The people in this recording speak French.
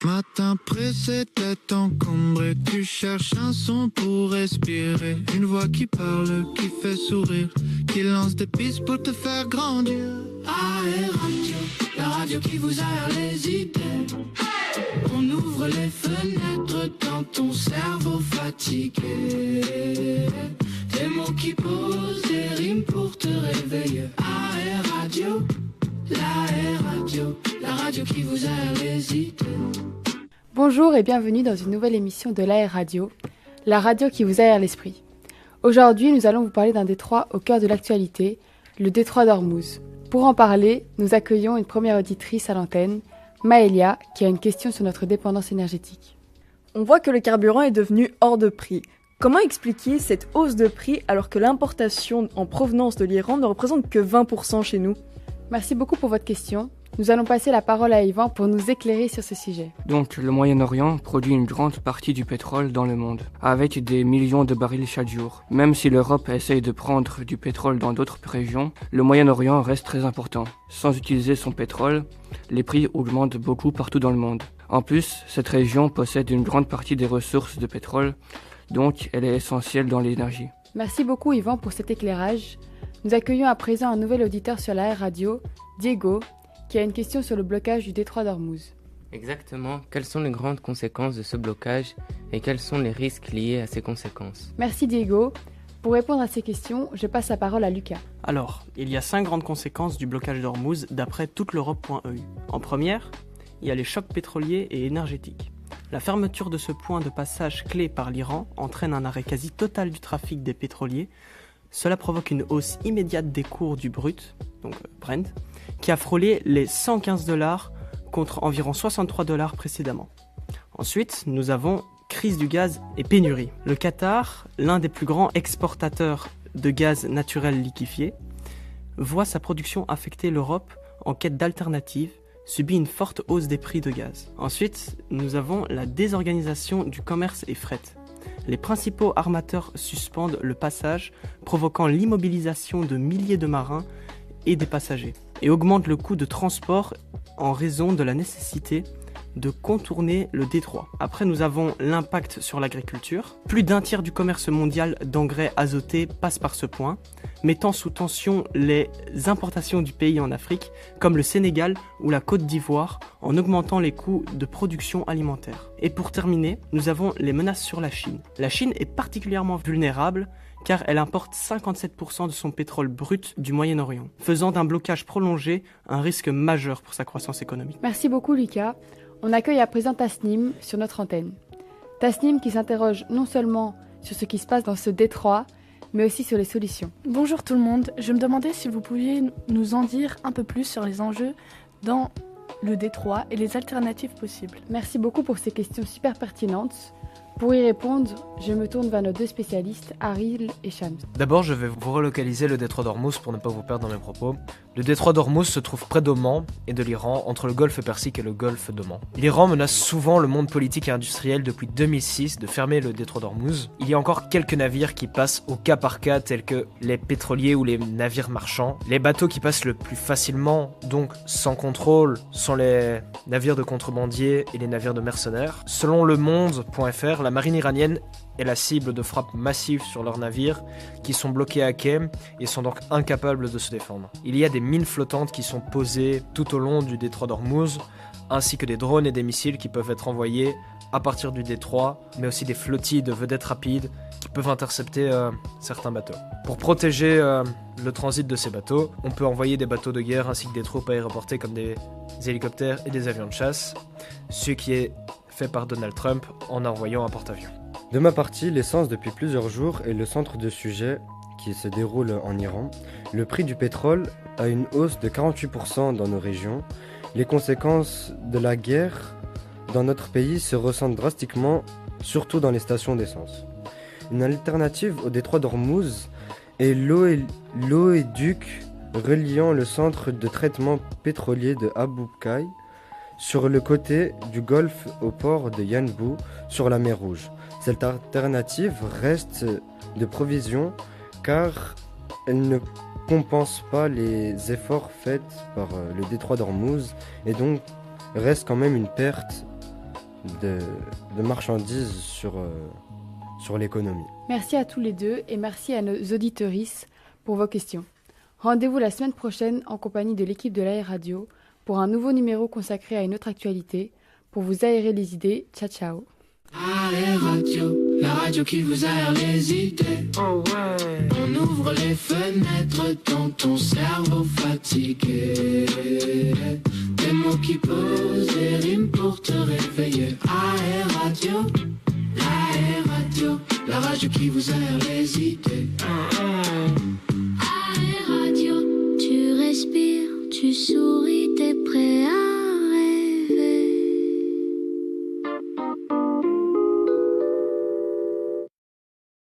Matin pressé, tête encombrée, tu cherches un son pour respirer. Une voix qui parle, qui fait sourire, qui lance des pistes pour te faire grandir. AR Radio, la radio qui vous aère les idées. On ouvre les fenêtres dans ton cerveau fatigué. Des mots qui posent des rimes pour te réveiller. AR Radio, la radio qui vous aère les idées. Bonjour et bienvenue dans une nouvelle émission de l'AR Radio, la radio qui vous aère l'esprit. Aujourd'hui, nous allons vous parler d'un détroit au cœur de l'actualité, le détroit d'Ormuz. Pour en parler, nous accueillons une première auditrice à l'antenne, Maëlia, qui a une question sur notre dépendance énergétique. On voit que le carburant est devenu hors de prix. Comment expliquer cette hausse de prix alors que l'importation en provenance de l'Iran ne représente que 20% chez nous ? Merci beaucoup pour votre question. Nous allons passer la parole à Yvan pour nous éclairer sur ce sujet. Donc, le Moyen-Orient produit une grande partie du pétrole dans le monde, avec des millions de barils chaque jour. Même si l'Europe essaye de prendre du pétrole dans d'autres régions, le Moyen-Orient reste très important. Sans utiliser son pétrole, les prix augmentent beaucoup partout dans le monde. En plus, cette région possède une grande partie des ressources de pétrole, donc elle est essentielle dans l'énergie. Merci beaucoup Yvan pour cet éclairage. Nous accueillons à présent un nouvel auditeur sur l'AR Radio, Diego, qui a une question sur le blocage du détroit d'Ormuz. Exactement, quelles sont les grandes conséquences de ce blocage et quels sont les risques liés à ces conséquences? Merci Diego. Pour répondre à ces questions, je passe la parole à Lucas. Alors, il y a 5 grandes conséquences du blocage d'Ormuz d'après toute l'Europe.eu. En première, il y a les chocs pétroliers et énergétiques. La fermeture de ce point de passage clé par l'Iran entraîne un arrêt quasi total du trafic des pétroliers. Cela provoque une hausse immédiate des cours du brut, donc Brent, qui a frôlé les $115 contre environ $63 précédemment. Ensuite, nous avons crise du gaz et pénurie. Le Qatar, l'un des plus grands exportateurs de gaz naturel liquéfié, voit sa production affecter l'Europe en quête d'alternatives, subit une forte hausse des prix de gaz. Ensuite, nous avons la désorganisation du commerce et fret. Les principaux armateurs suspendent le passage, provoquant l'immobilisation de milliers de marins et des passagers, et augmentent le coût de transport en raison de la nécessité de contourner le détroit. Après, nous avons l'impact sur l'agriculture. Plus d'un tiers du commerce mondial d'engrais azotés passe par ce point, mettant sous tension les importations du pays en Afrique, comme le Sénégal ou la Côte d'Ivoire, en augmentant les coûts de production alimentaire. Et pour terminer, nous avons les menaces sur la Chine. La Chine est particulièrement vulnérable car elle importe 57% de son pétrole brut du Moyen-Orient, faisant d'un blocage prolongé un risque majeur pour sa croissance économique. Merci beaucoup Lucas. On accueille à présent Tasnim sur notre antenne. Tasnim qui s'interroge non seulement sur ce qui se passe dans ce détroit, mais aussi sur les solutions. Bonjour tout le monde, je me demandais si vous pouviez nous en dire un peu plus sur les enjeux dans le détroit et les alternatives possibles. Merci beaucoup pour ces questions super pertinentes. Pour y répondre, je me tourne vers nos deux spécialistes, Haril et Shams. D'abord, je vais vous relocaliser le détroit d'Ormuz pour ne pas vous perdre dans mes propos. Le détroit d'Ormuz se trouve près d'Oman et de l'Iran, entre le golfe Persique et le golfe d'Oman. L'Iran menace souvent le monde politique et industriel depuis 2006 de fermer le détroit d'Ormuz. Il y a encore quelques navires qui passent au cas par cas, tels que les pétroliers ou les navires marchands. Les bateaux qui passent le plus facilement, donc sans contrôle, sont les navires de contrebandiers et les navires de mercenaires. Selon Le Monde.fr, la marine iranienne est la cible de frappes massives sur leurs navires qui sont bloqués à quai et sont donc incapables de se défendre. Il y a des mines flottantes qui sont posées tout au long du détroit d'Ormuz, ainsi que des drones et des missiles qui peuvent être envoyés à partir du détroit, mais aussi des flottilles de vedettes rapides qui peuvent intercepter certains bateaux. Pour protéger le transit de ces bateaux, on peut envoyer des bateaux de guerre ainsi que des troupes aéroportées comme des hélicoptères et des avions de chasse, ce qui est fait par Donald Trump en envoyant un porte-avions. De ma partie, l'essence depuis plusieurs jours est le centre de sujet qui se déroule en Iran. Le prix du pétrole a une hausse de 48% dans nos régions. Les conséquences de la guerre dans notre pays se ressentent drastiquement, surtout dans les stations d'essence. Une alternative au détroit d'Ormuz est l'oléoduc reliant le centre de traitement pétrolier de Abu Qai sur le côté du golfe au port de Yanbu sur la mer Rouge. Cette alternative reste de provision car elle ne compense pas les efforts faits par le détroit d'Ormuz et donc reste quand même une perte de marchandises sur l'économie. Merci à tous les deux et merci à nos auditrices pour vos questions. Rendez-vous la semaine prochaine en compagnie de l'équipe de l'AR Radio pour un nouveau numéro consacré à une autre actualité. Pour vous aérer les idées, ciao ciao. AR Radio, la radio qui vous aère les idées. Oh ouais. On ouvre les fenêtres dans ton cerveau fatigué. Des mots qui posent des rimes pour te réveiller. AR Radio, la radio qui vous aère les idées.